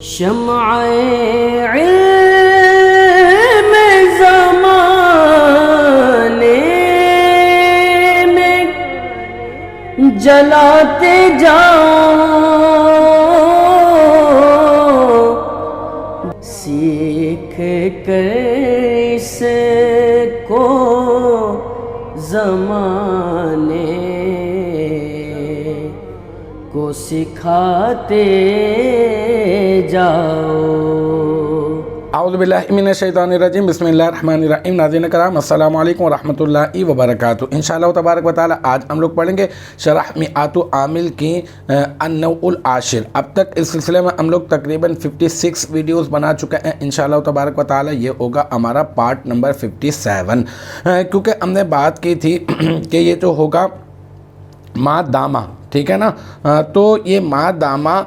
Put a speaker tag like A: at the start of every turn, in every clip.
A: شمع علم زمانے میں جلاتے جاؤ، سیکھ کر اس کو زمانے کو سکھاتے جاؤ۔
B: اعوذ باللہ من الشیطان الرجیم، بسم اللہ الرحمن الرحیم۔ ناظرین کرام، السلام علیکم ورحمۃ اللہ وبرکاتہ۔ انشاءاللہ تبارک و تعالی آج ہم لوگ پڑھیں گے شرح میعات عامل کی النوع العاشر۔ اب تک اس سلسلے میں ہم لوگ تقریباً 56 ویڈیوز بنا چکے ہیں۔ انشاءاللہ تبارک و تعالی یہ ہوگا ہمارا پارٹ نمبر 57، کیونکہ ہم نے بات کی تھی کہ یہ جو ہوگا ما دامہ، ٹھیک ہے نا، تو یہ ما دامہ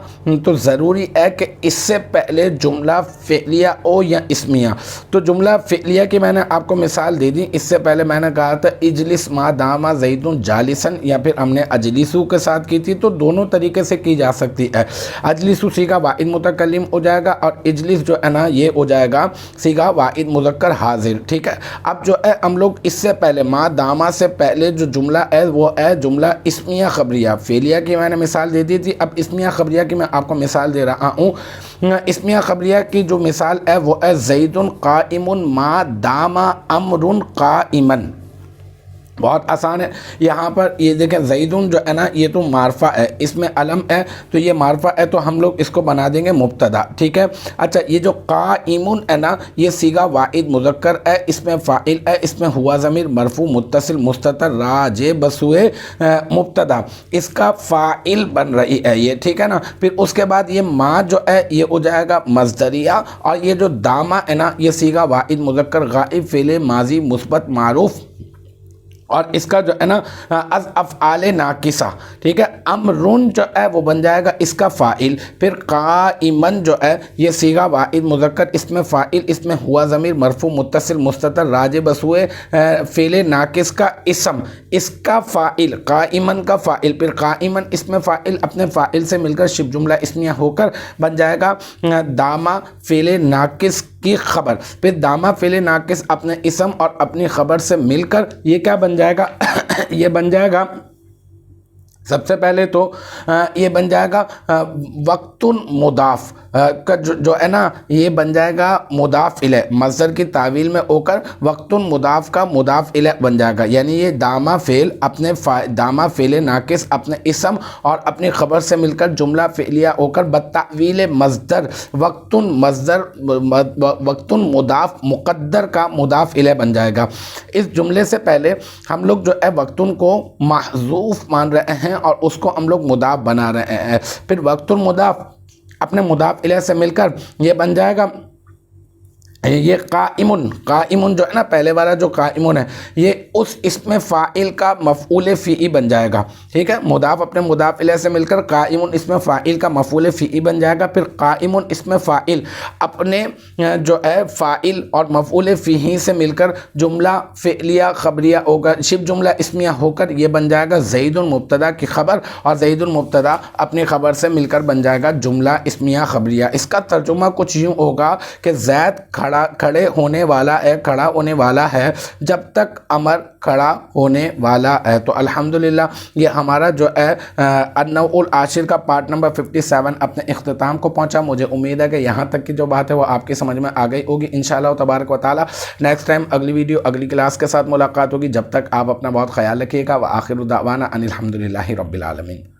B: تو ضروری ہے کہ اس سے پہلے جملہ فعلیہ ہو یا اسمیہ۔ تو جملہ فعلیہ کی میں نے آپ کو مثال دے دی۔ اس سے پہلے میں نے کہا تھا اجلس ما دامہ زید جالسن، یا پھر ہم نے اجلسو کے ساتھ کی تھی۔ تو دونوں طریقے سے کی جا سکتی ہے۔ اجلسو صیغہ واحد متکلم ہو جائے گا، اور اجلس جو ہے نا یہ ہو جائے گا صیغہ واحد مذکر حاضر، ٹھیک ہے۔ اب جو ہے ہم لوگ اس سے پہلے ما دامہ سے پہلے جو جملہ ہے وہ ہے جملہ اسمیہ خبریہ۔ فعلیہ کی میں نے مثال دے دی تھی، اب اسمیہ خبریہ کی میں آپ کو مثال دے رہا ہوں۔ اسمیہ خبریہ کی جو مثال ہے وہ ہے زید قائم ما دام امر قائما۔ بہت آسان ہے۔ یہاں پر یہ دیکھیں زیدن جو ہے نا یہ تو معرفہ ہے، اس میں علم ہے، تو یہ معرفہ ہے تو ہم لوگ اس کو بنا دیں گے مبتدا، ٹھیک ہے۔ اچھا، یہ جو قائمن ہے نا یہ صیغہ واحد مذکر ہے، اس میں فاعل ہے، اس میں ہوا ضمیر مرفوع متصل مستتر راجع بسوئے مبتدا، اس کا فاعل بن رہی ہے یہ، ٹھیک ہے نا۔ پھر اس کے بعد یہ ما جو ہے یہ ہو جائے گا مصدریہ، اور یہ جو دامہ ہے نا یہ صیغہ واحد مذکر غائب فعل ماضی مثبت معروف، اور اس کا جو ہے نا از افعال ناقصہ، ٹھیک ہے۔ امرن جو ہے وہ بن جائے گا اس کا فاعل۔ پھر قائمن جو ہے یہ صیغہ واحد مذکر، اس میں فاعل، اس میں ہوا ضمیر مرفوع متصل مستتر راجع بسوئے فعل ناقص کا اسم، اس کا فاعل قائمن کا فاعل۔ پھر قائمن اس میں فاعل اپنے فاعل سے مل کر شبہ جملہ اسمیہ ہو کر بن جائے گا دامہ فعل ناقص کی خبر۔ پھر دامہ فعل ناقص اپنے اسم اور اپنی خبر سے مل کر یہ کیا بن جائے گا یہ بن جائے گا، سب سے پہلے تو یہ بن جائے گا وقت مضاف کا جو ہے نا یہ بن جائے گا مضاف الیہ، مصدر کی تعویل میں ہو کر وقت مضاف کا مضاف الیہ بن جائے گا۔ یعنی یہ دامہ فعل اپنے دامہ فعل ناقص اپنے اسم اور اپنی خبر سے مل کر جملہ فعلیہ ہو کر بتعویل مصدر وقت مضاف مقدر کا مضاف الیہ بن جائے گا۔ اس جملے سے پہلے ہم لوگ جو ہے وقتن کو محذوف مان رہے ہیں اور اس کو ہم لوگ مضاف بنا رہے ہیں۔ پھر وقت المضاف اپنے مضاف الیہ سے مل کر یہ بن جائے گا یہ قائمن جو ہے نا پہلے والا جو قائمن ہے یہ اس اسم فاعل کا مفعول فیعی بن جائے گا، ٹھیک ہے۔ مضاف اپنے مضاف الیہ سے مل کر قائمن اسم فاعل کا مفعول فیعی بن جائے گا۔ پھر قائمن اسم فاعل اپنے جو ہے فاعل اور مفعول فیعی سے مل کر جملہ فعلیہ خبریہ ہوگا، شبہ جملہ اسمیہ ہو کر یہ بن جائے گا زید مبتدا کی خبر، اور زید مبتدا اپنی خبر سے مل کر بن جائے گا جملہ اسمیہ خبریہ۔ اس کا ترجمہ کچھ یوں ہوگا کہ زید کھڑے ہونے والا ہے، کھڑا ہونے والا ہے جب تک امر کھڑا ہونے والا ہے۔ تو الحمدللہ یہ ہمارا جو ہے النوع العاشر کا پارٹ نمبر 57 اپنے اختتام کو پہنچا۔ مجھے امید ہے کہ یہاں تک کی جو بات ہے وہ آپ کی سمجھ میں آ گئی ہوگی انشاءاللہ تبارک و تعالی۔ نیکسٹ ٹائم اگلی ویڈیو اگلی کلاس کے ساتھ ملاقات ہوگی۔ جب تک آپ اپنا بہت خیال رکھیے گا۔ وآخر دعوانا ان الحمدللہ رب العالمین۔